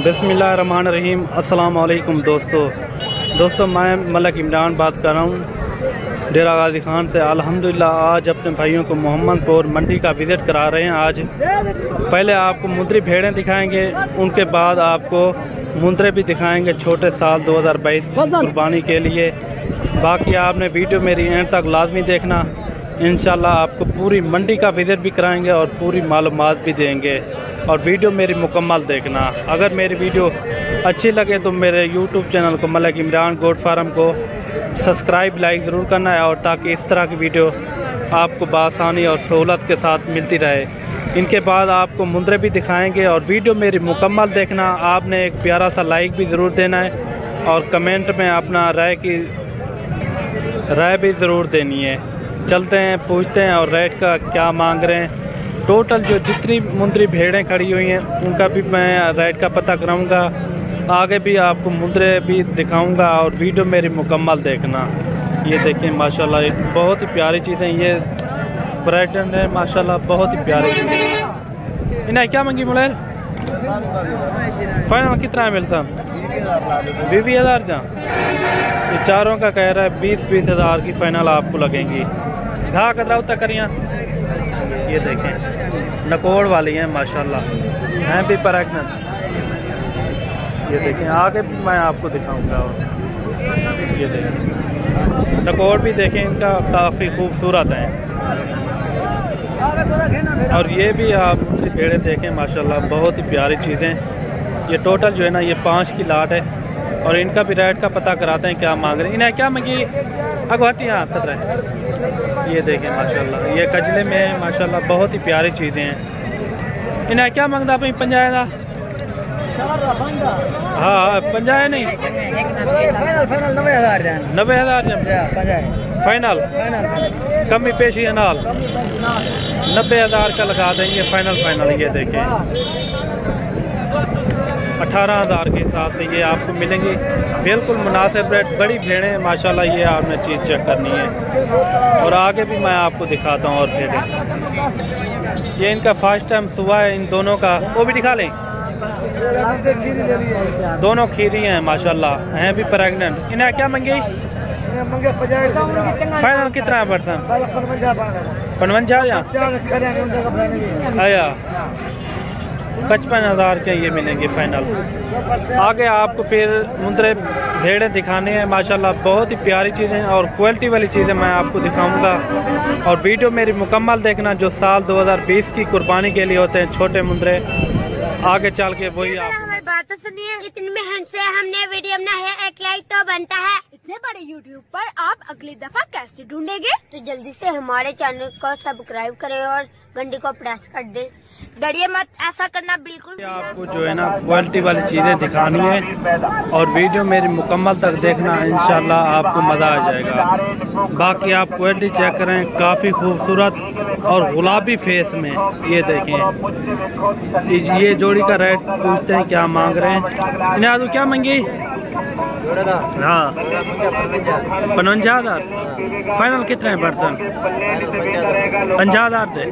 बिस्मिल्लाहिर्रहमानिर्रहीम। अस्सलाम वालेकुम दोस्तों, मैं मलक इमरान बात कर रहा हूँ डेरा गाजी खान से। अल्हम्दुलिल्लाह आज अपने भाइयों को मोहम्मदपुर मंडी का विज़िट करा रहे हैं। आज पहले आपको मुंदरी भेड़ें दिखाएंगे, उनके बाद आपको मुंदरे भी दिखाएंगे छोटे साल 2022 कुर्बानी के लिए। बाकी आपने वीडियो मेरी एंड तक लाजमी देखना। इंशाल्लाह आपको पूरी मंडी का विज़िट भी कराएंगे और पूरी मालूमात भी देंगे, और वीडियो मेरी मुकम्मल देखना। अगर मेरी वीडियो अच्छी लगे तो मेरे यूट्यूब चैनल को मलक इमरान गोट फार्म को सब्सक्राइब लाइक ज़रूर करना है, और ताकि इस तरह की वीडियो आपको बआसानी और सहूलत के साथ मिलती रहे। इनके बाद आपको मुंदरे भी दिखाएंगे और वीडियो मेरी मुकम्मल देखना। आपने एक प्यारा सा लाइक भी ज़रूर देना है और कमेंट में अपना राय भी ज़रूर देनी है। चलते हैं, पूछते हैं और रेट का क्या मांग रहे हैं। टोटल जो जितनी मुंदरी भेड़ें खड़ी हुई हैं उनका भी मैं रेट का पता कराऊंगा। आगे भी आपको मुंदरे भी दिखाऊंगा और वीडियो मेरी मुकम्मल देखना। ये देखें माशाल्लाह बहुत ही प्यारी चीज़ें, ये प्रेग्नेंट है माशाल्लाह, बहुत ही प्यारी चीज़ें। इन्हें क्या मंगी मुलेर? फाइनल कितना है मिल साहब? 20,000 का। ये चारों का कह रहा है 20 हज़ार की फ़ाइनल आपको लगेंगी। घा कर रहा होता करिया। ये देखें नकोड़ वाली हैं माशाल्लाह, हैं भी प्रेग्नेंट। ये देखें आगे भी मैं आपको दिखाऊंगा। और ये देखें नकोड़ भी देखें, इनका काफ़ी खूबसूरत हैं। और ये भी आप भेड़े देखें माशाल्लाह, बहुत ही प्यारी चीज़ें। ये टोटल जो है ना ये 5 की लाट है, और इनका भी रेट का पता कराते हैं क्या मांग रहे हैं। इन्हें क्या मंगी अगवाटी? हाँ तक। ये देखें माशाल्लाह ये कजले में है माशाल्लाह, बहुत ही प्यारी चीज़ें हैं। इन्हें क्या मांगता भाई? 50,000? हाँ 50 नहीं, 90,000 फाइनल। कमी पेशी नाल 90,000 का लगा देंगे फाइनल। ये देखें 18,000 के हिसाब से ये आपको मिलेंगी, बिल्कुल मुनासिब रेट। बड़ी भेड़ें माशाल्लाह, ये आपने चीज़ चेक करनी है। और आगे भी मैं आपको दिखाता हूँ और भेड़ें। ये इनका फर्स्ट टाइम सुबह है इन दोनों का। वो भी दिखा लें, दोनों खीरी हैं माशाल्लाह, हैं भी प्रेग्नेंट। इन्हें क्या मंगी? फाइनल कितना है पर्सन? 55,000 आया 55,000 के ये मिलेंगे फाइनल। आगे आपको फिर मुंदरे भेड़ें दिखाने हैं माशाल्लाह, बहुत ही प्यारी चीज़ें और क्वालिटी वाली चीज़ें मैं आपको दिखाऊंगा। और वीडियो मेरी मुकम्मल देखना। जो साल 2020 की कुर्बानी के लिए होते हैं छोटे मुंदरे, आगे चल के वही आप बात तो सुनिए। इतनी मेहनत से हमने वीडियो बनाया है, एक लाइक तो बनता है। इतने बड़े यूट्यूब पर आप अगली दफा कैसे ढूंढेंगे? तो जल्दी से हमारे चैनल को सब्सक्राइब करें और घंटी को प्रेस कर दें। डरिए मत, ऐसा करना बिल्कुल। आपको जो है ना क्वालिटी वाली चीज़ें दिखानी है और वीडियो मेरी मुकम्मल तक देखना, इंशाल्लाह आपको मज़ा आ जाएगा। बाकी आप क्वालिटी चेक करें, काफ़ी खूबसूरत और गुलाबी फेस में। ये देखें ये जोड़ी का रेट पूछते हैं क्या मांग रहे हैं। इन्हें आदू क्या मंगी? हाँ 55,000 फाइनल कितने हैं पर्सन? 50,000 दे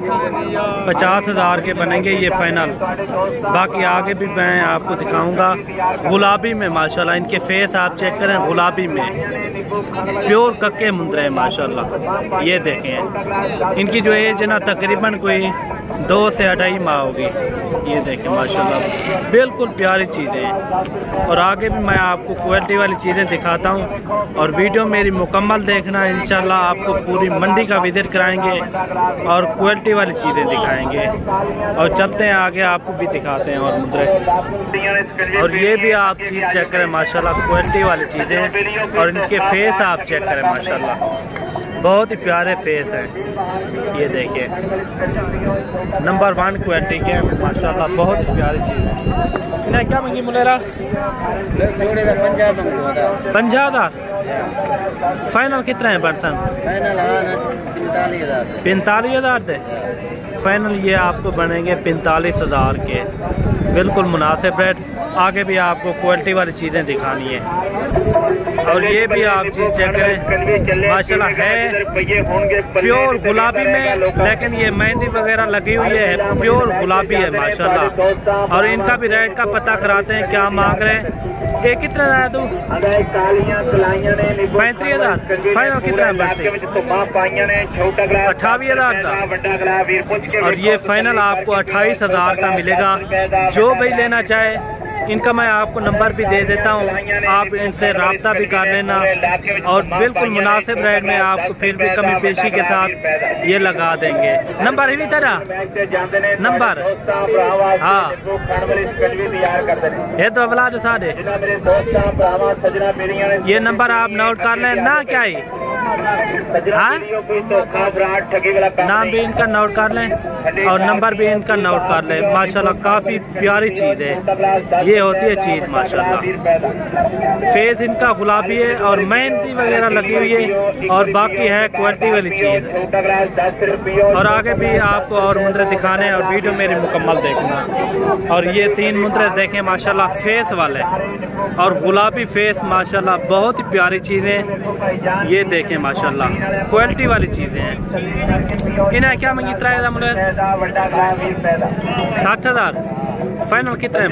50,000 के बनेंगे ये फाइनल। बाकी आगे भी मैं आपको दिखाऊंगा। गुलाबी में माशाल्लाह इनके फेस आप चेक करें, गुलाबी में प्योर कक्के मुंदरे हैं माशाल्लाह। ये देखें इनकी जो एज है ना तकरीबन कोई 2 से 2.5 माह होगी। ये देखें माशाल्लाह बिल्कुल प्यारी चीज़ें हैं। और आगे भी मैं आपको क्वालिटी वाली चीज़ें दिखाता हूँ, और वीडियो मेरी मुकम्मल देखना। इंशाल्लाह आपको पूरी मंडी का विजिट कराएंगे और क्वालिटी वाली चीज़ें दिखाएंगे। और चलते हैं आगे, आपको भी दिखाते हैं और मुद्रे। और ये भी आप चीज़ चेक करें माशाल्लाह, क्वालिटी वाली चीज़ें। और इनके फेस आप चेक करें माशाल्लाह, बहुत ही प्यारे फेस हैं। ये देखिए नंबर 1 क्वालिटी के माशाल्लाह, बहुत ही प्यारी चीज़ है। इन्हें क्या मंगी मुलेरा? 50,000 फाइनल कितना है पर्सन? 45,000 दे फाइनल ये आपको बनेंगे 45,000 के, बिल्कुल मुनासिब रेट। आगे भी आपको क्वालिटी वाली चीज़ें दिखानी है। और ये भी आप चीज़ चेक करें, माशाल्लाह है प्योर गुलाबी में, लेकिन ये मेहंदी वगैरह लगी हुई है, प्योर गुलाबी है माशाल्लाह। और इनका भी रेट का पता कराते हैं क्या मांग रहे हैं। ये कितना है तू? 35,000 फाइनल कितना है? 28,000 था। और ये फाइनल आपको 28,000 का मिलेगा। जो भी लेना चाहे, इनका मैं आपको नंबर भी दे देता हूँ, आप इनसे रब्ता भी कर लेना। और बिल्कुल मुनासिब रेट में आपको फिर भी कमी पेशी के साथ ये लगा देंगे। नंबर ही तरह नंबर, हाँ ये तो अवला साढ़े ये नंबर आप नोट कर लें ना। क्या ही हाँ, नाम भी इनका नोट कर लें और नंबर भी इनका नोट कर लें। माशाल्लाह काफ़ी प्यारी चीज़ है, ये होती है चीज़ माशाल्लाह। फेस इनका गुलाबी है और मेहंदी वगैरह लगी हुई है, और बाकी है क्वालिटी वाली चीज़। और आगे भी आपको और मुंदरे दिखाने हैं, और वीडियो मेरी मुकम्मल देखना। और ये 3 मुंदरे देखें माशाल्लाह फेस वाले, और गुलाबी फेस माशाल्लाह बहुत ही प्यारी चीज़ें। ये देखें माशाल्लाह क्वालिटी वाली चीज़ें हैं। इन्हें क्या मंगी? 60,000 फाइनल कितने हैं?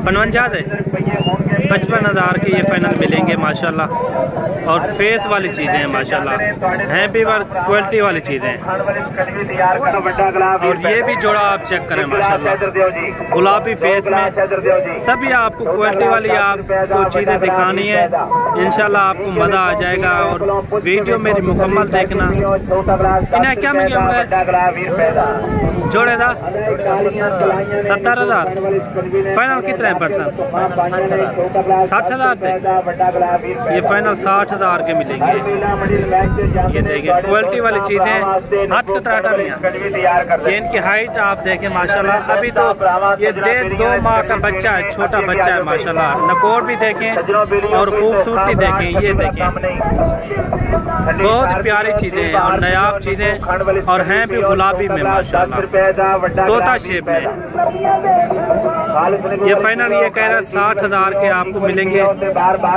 55 है। 55,000 के ये फाइनल मिलेंगे माशाल्लाह। और फेस वाली चीज़ें हैं माशाल्लाह, हैं भी क्वालिटी वाली चीज़ें हैं। और ये भी जोड़ा आप चेक करें माशाल्लाह, गुलाबी फेस में। सभी आपको क्वालिटी वाली आपको चीज़ें दिखानी है, इंशाल्लाह आपको मज़ा आ जाएगा। और वीडियो मेरी मुकम्मल देखना। इन्हें क्या मिल गया जोड़े था? 70,000 फाइनल कितने हैं परसेंट? 60,000 थे। ये फाइनल 60,000 के मिलेंगे। ये देखिए क्वालिटी वाली चीज़ें, हाथ का त्राटा भी है। ये इनकी हाइट आप देखें माशाल्लाह, अभी तो ये 1.5-2 माह का बच्चा है, छोटा बच्चा है माशाल्लाह। नकोर भी देखें और खूबसूरती देखें, ये देखें बहुत प्यारी चीज़ें हैं और नायाब चीज़ें, और हैं भी गुलाबी में माशाल्लाह, तोता शेप में। ये फाइनल ये कह रहा है 60,000 के आपको मिलेंगे।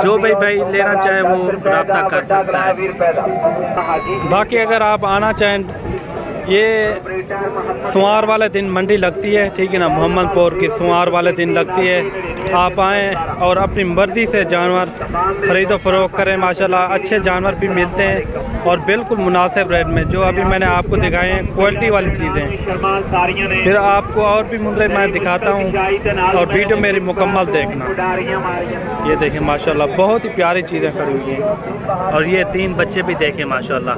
जो भी भाई लेना चाहे वो रब्ता कर सकता है। बाकी अगर आप आना चाहें, ये सुवार वाले दिन मंडी लगती है, ठीक है ना, मोहम्मदपुर की सुवार वाले दिन लगती है। आप आएँ और अपनी मर्ज़ी से जानवर ख़रीदो फरोख्त करें माशाल्लाह। अच्छे जानवर भी मिलते हैं और बिल्कुल मुनासिब रेट में, जो अभी मैंने आपको दिखाए हैं क्वालिटी वाली चीज़ें। फिर आपको और भी मुंदरे मैं दिखाता हूँ, और वीडियो मेरी मुकम्मल देखना। ये देखें माशाल्लाह बहुत ही प्यारी चीज़ें खड़ी हुई हैं। और ये 3 बच्चे भी देखें माशाल्लाह,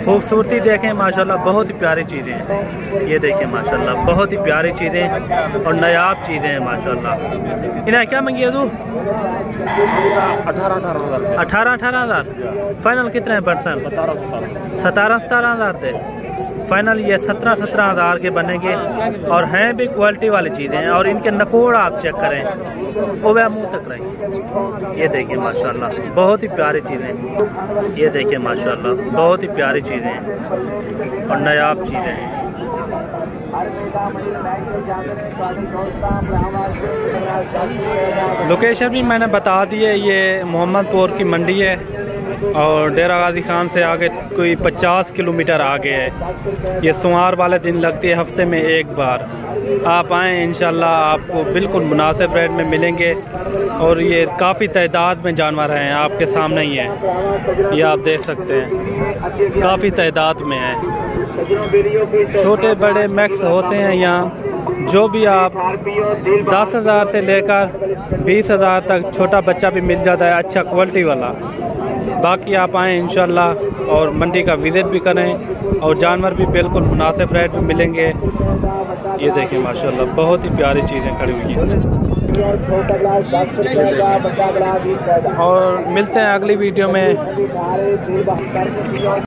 खूबसूरती देखें माशाल्लाह, बहुत ही प्यारी चीज़ें हैं। ये देखें माशाल्लाह बहुत ही प्यारी चीज़ें और नायाब चीज़ें हैं माशाल्लाह। इन्हें क्या मंगी है तू? 18,000 फाइनल कितने हैं परसेंट? 17,000 थे फाइनल। ये 17,000 के बनेंगे, और हैं भी क्वालिटी वाली चीज़ें हैं। और इनके नकोड़ आप चेक करें, वो वह मुँह तक रही। ये देखिए माशाल्लाह बहुत ही प्यारी चीज़ें। ये देखिए माशाल्लाह बहुत ही प्यारी चीज़ें हैं और नायाब चीज़ें हैं। लोकेशन भी मैंने बता दी है, ये मोहम्मदपुर की मंडी है, और डेरा गाजी खान से आगे कोई 50 किलोमीटर आगे है। ये सोमवार वाले दिन लगती है, हफ्ते में एक बार। आप आएँ, इंशाल्लाह आपको बिल्कुल मुनासिब रेट में मिलेंगे। और ये काफ़ी तादाद में जानवर हैं, आपके सामने ही हैं, ये आप देख सकते हैं काफ़ी तादाद में हैं। छोटे बड़े मैक्स होते हैं यहाँ। जो भी आप 10,000 से लेकर 20,000 तक छोटा बच्चा भी मिल जाता है, अच्छा क्वालिटी वाला। बाकी आप आएँ इंशाल्लाह और मंडी का विज़िट भी करें, और जानवर भी बिल्कुल मुनासिब रेट में मिलेंगे। ये देखिए माशाल्लाह बहुत ही प्यारी चीज़ें खड़ी हुई हैं। और मिलते हैं अगली वीडियो में।